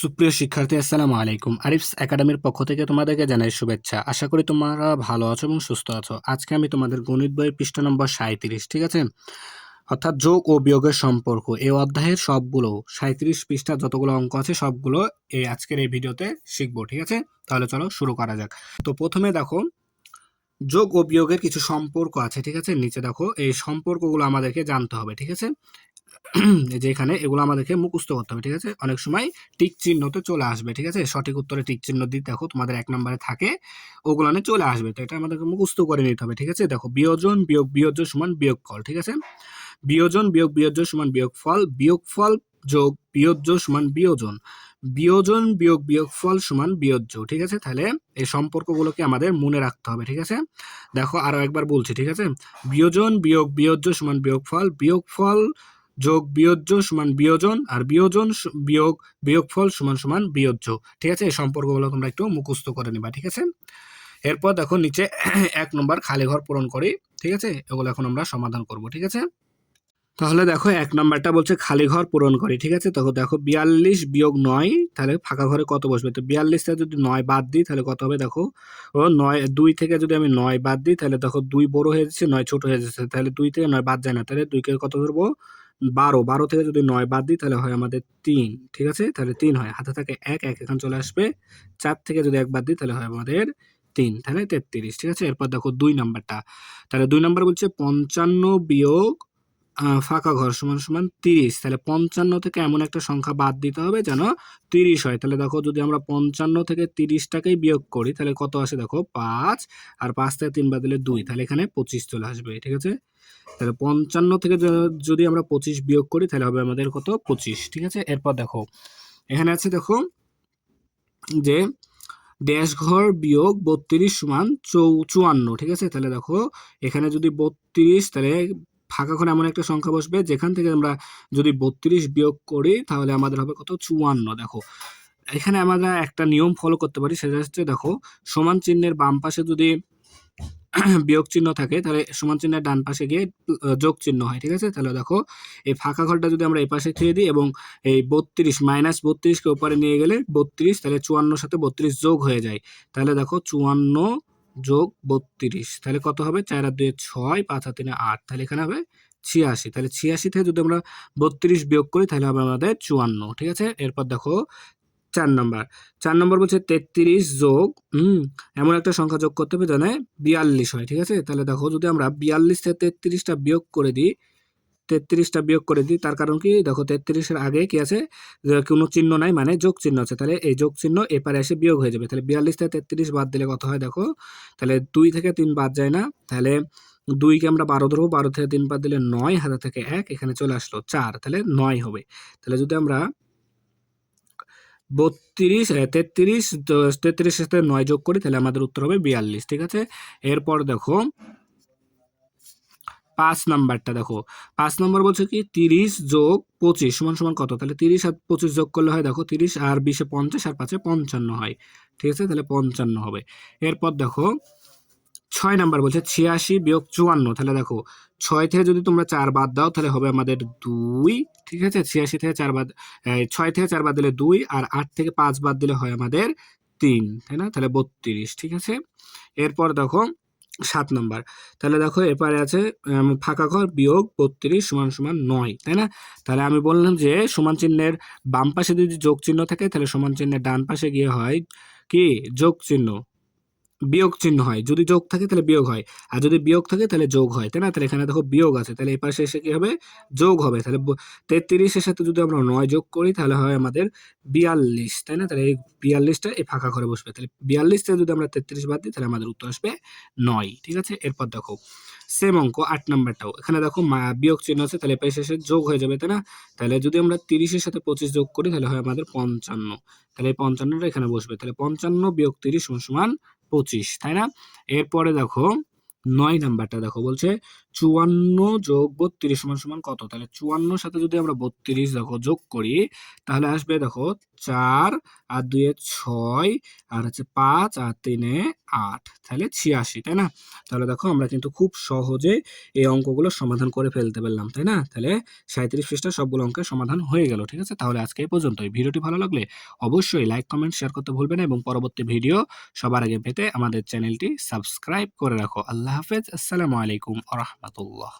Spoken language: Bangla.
সুপ্রিয় শিক্ষার্থী, আসসালামু আলাইকুম। আরিফস একাডেমির পক্ষ থেকে তোমাদেরকে জানাই শুভেচ্ছা। আশা করি তোমরা ভালো আছো এবং সুস্থ আছো। আজকে আমি তোমাদের গণিত বইয়ের পৃষ্ঠা নম্বর 37, ঠিক আছে, অর্থাৎ যোগ ও বিয়োগের সম্পর্ক, এই অধ্যায়ের সবগুলো 37 পৃষ্ঠা যতগুলো অঙ্ক আছে সবগুলো আজকের এই ভিডিওতে শিখবো, ঠিক আছে। তাহলে চলো শুরু করা যাক। তো প্রথমে দেখো, যোগ ও বিয়োগের কিছু সম্পর্ক আছে, ঠিক আছে। নিচে দেখো, এই সম্পর্কগুলো আমাদেরকে জানতে হবে, ঠিক আছে। যে এখানে এগুলো আমাদেরকে মুখস্থ করতে হবে, ঠিক আছে। অনেক সময় টিক চিহ্নতে চলে আসবে, ঠিক আছে। সঠিক উত্তরে টিক চিহ্ন দিতে দেখো তোমাদের 1 নম্বরে থাকে, ওগুলানে চলে আসবে। তো এটা আমাদেরকে মুখস্থ করে নিতে হবে, ঠিক আছে। দেখো, বিয়োজন বিয়োগ বিয়োজ্য সমান বিয়োগফল, ঠিক আছে। বিয়োজন বিয়োগ বিয়োজ্য সমান বিয়োগফল, বিয়োগফল যোগ বিয়োজ্য সমান বিয়োজন, বিয়োজন বিয়োগ বিয়োগফল সমান বিয়োজ্য, ঠিক আছে। তাহলে এই সম্পর্কগুলোকে আমাদের মনে রাখতে হবে, ঠিক আছে। দেখো আরো একবার বলছি, ঠিক আছে। বিয়োজন বিয়োগ বিয়োজ্য সমান বিয়োগফল, বিয়োগফল যোগ বিয়োজ্য সমান বিয়োজন, আর বিয়োজন বিয়োগ বিয়োগফল সমান সমান বিয়োজ্য, ঠিক আছে। এই সম্পর্কগুলো তোমরা একটু মুখস্থ করে নিবা, ঠিক আছে। এরপর দেখো নিচে 1 নম্বর খালি ঘর পূরণ করি, ঠিক আছে। এগুলো এখন আমরা সমাধান করব, ঠিক আছে। তাহলে দেখো 1 নাম্বারটা বলছে খালি ঘর পূরণ করি, ঠিক আছে। তখন দেখো 42 বিয়োগ 9, তাহলে ফাঁকা ঘরে কত বসবে? তো 42 থেকে যদি 9 বাদ দিই তাহলে কত হবে? দেখো, ও 9 2 থেকে যদি আমি 9 বাদ দিই তাহলে দেখো 2 বড় হয়ে যাচ্ছে, 9 ছোট হয়ে যাচ্ছে। তাহলে 2 থেকে 9 বাদ যায় না, তাহলে 2 কে কত ধরবো? 12। 12 থেকে যদি 9 বাদ দিই তাহলে হয় আমাদের 3, ঠিক আছে। তাহলে 3 হয়, হাতে থাকে 1, 1 এখানে চলে আসবে। 4 থেকে যদি 1 বাদ দিই তাহলে হয় আমাদের 3, তাহলে 33, ঠিক আছে। এরপর দেখো 2 নাম্বারটা, তাহলে 2 নাম্বার বলছে 55 বিয়োগ ফাঁকা ঘর সমান সমান 30। তাহলে 55 থেকে এমন একটা সংখ্যা বাদ দিতে হবে যেন 30 হয়। তাহলে দেখো, যদি আমরা 55 থেকে 30টাকেই বিয়োগ করি তাহলে কত আসে? দেখো 5, আর 5 থেকে 3 বাদ দিলে 2, তাহলে এখানে 25 চলে আসবে, ঠিক আছে। তাহলে 55 থেকে যদি আমরা 25 বিয়োগ করি তাহলে হবে আমাদের কত? 25, ঠিক আছে। এরপর দেখো, এখানে আছে দেখো যে ড্যাশ ঘর বিয়োগ 32 সমান 54, ঠিক আছে। তাহলে দেখো, এখানে যদি 32, তাহলে ফাঁকা ঘরে এমন একটা সংখ্যা বসবে যেখান থেকে আমরা যদি 32 বিয়োগ করি তাহলে আমাদের হবে কত? 54। দেখো, এখানে আমরা একটা নিয়ম ফলো করতে পারি, সেটা হচ্ছে দেখো, সমান চিহ্নের বাম পাশে যদি বিয়োগ চিহ্ন থাকে তাহলে সমান চিহ্নের ডান পাশে গিয়ে যোগ চিহ্ন হয়, ঠিক আছে। তাহলে দেখো, এই ফাঁকা ঘরটা যদি আমরা এই পাশে খেয়ে দিই এবং এই 32 মাইনাস 32কে উপরে নিয়ে গেলে 32, তাহলে 54 সাথে 32 যোগ হয়ে যায়। তাহলে দেখো 54 যোগ 32, তাহলে কত হবে? 4 আর 2 6, 5 আর 3 8, তাহলে এখানে হবে 86। তাহলে 86 থেকে যদি আমরা 32 বিয়োগ করি তাহলে হবে আমাদের 54, ঠিক আছে। এরপর দেখো 4 নাম্বার, 4 নম্বর বলছে 33 যোগ এমন একটা সংখ্যা যোগ করতে হবে জানে 42 হয়, ঠিক আছে। তাহলে দেখো, যদি আমরা 42 থেকে 33টা বিয়োগ করে দিই, 33টা বিয়োগ করে দিই, তার কারণ কি? দেখো, 33-এর আগে কি আছে? কোনো চিহ্ন নাই, মানে যোগ চিহ্ন আছে। তাহলে এই যোগ চিহ্ন এপারে এসে বিয়োগ হয়ে যাবে। তাহলে 42 থেকে 33 বাদ দিলে কত হয়? দেখো, তাহলে 2 থেকে 3 বাদ যায় না, তাহলে 2 কে আমরা 12 ধরবো, 12 থেকে 3 বাদ দিলে 9, হাতে থেকে 1 এখানে চলে আসলো 4, তাহলে 9 হবে। তাহলে যদি আমরা 33 সাথে 9 যোগ করি তাহলে আমাদের উত্তর হবে 42, ঠিক আছে। এরপর দেখো 5 নাম্বারটা দেখো, 5 নম্বর বলছে কি 30 যোগ 25 সমান সমান কত? তাহলে 30 আর 25 যোগ করলে হয়, দেখো 30 আর 20-এ 50 আর 5-এ 55 হয়, ঠিক আছে। তাহলে 55 হবে। এরপর দেখো 6 নাম্বার বলছে 86 বিয়োগ 54। তাহলে দেখো, 6 থেকে যদি তোমরা 4 বাদ দাও তাহলে হবে আমাদের 2, ঠিক আছে। 86 থেকে 4 বাদ, 6 থেকে 4 বাদ দিলে 2, আর 8 থেকে 5 বাদ দিলে হয় আমাদের 3, তাই না? তাহলে 32, ঠিক আছে। এরপর দেখো 7 নাম্বার, তাহলে দেখো এপারে আছে ফাঁকা ঘর বিয়োগ 32 সমান সমান 9, তাই না? তাহলে আমি বললাম যে সমান চিহ্নের বাম পাশে যদি যোগ চিহ্ন থাকে তাহলে সমান চিহ্নের ডান পাশে গিয়ে হয় কি? যোগ চিহ্ন, বিয়োগ চিহ্ন হয়। যদি যোগ থাকে তাহলে বিয়োগ হয়, আর যদি বিয়োগ থাকে তাহলে যোগ হয়, তাই না? তাহলে এখানে দেখো বিয়োগ আছে, তাহলে এই পাশে এসে কি হবে? যোগ হবে। তাহলে 33-এর সাথে যদি আমরা 9 যোগ করি তাহলে হয় আমাদের 42, তাই না? তাহলে এই 42টা এই ফাঁকা ঘরে বসবে। তাহলে 42 থেকে যদি আমরা 33 বাদ দিই তাহলে আমাদের উত্তর আসবে 9, ঠিক আছে। এরপর দেখো সেম অঙ্ক 8 নাম্বারটাও, এখানে দেখো বিয়োগ চিহ্ন আছে, তাহলে এই পাশে এসে যোগ হয়ে যাবে, তাই না? তাহলে যদি আমরা 30-এর সাথে 25 যোগ করি তাহলে হয় আমাদের 55, তাহলে এই 55টা এখানে বসবে। তাহলে 55 বিয়োগ 30 সমান 25, তাই না? এরপরে দেখো 9 নাম্বারটা দেখো, বলছে 54 যোগ 32 সমান সমান কত? তাহলে 54 সাথে যদি আমরা 32 দেখো যোগ করি, তাহলে আসবে দেখো 4 আর 2 এ 6 আর হচ্ছে 5 আর 3 এ 8, তাহলে 86, তাই না? তাহলে দেখো আমরা কিন্তু খুব সহজে এই অঙ্কগুলো সমাধান করে ফেলতে পারলাম, তাই না? তাহলে 37 পৃষ্ঠার সবগুলো অঙ্কের সমাধান হয়ে গেল, ঠিক আছে? তাহলে আজকে এই পর্যন্তই। ভিডিওটি ভালো লাগলে অবশ্যই লাইক, কমেন্ট, শেয়ার করতে ভুলবে না এবং পরবর্তী ভিডিও সবার আগে পেতে আমাদের চ্যানেলটি সাবস্ক্রাইব করে রাখো। আল্লাহ হাফেজ। আসসালামু আলাইকুম ওয়া রাহমাতুল্লাহ।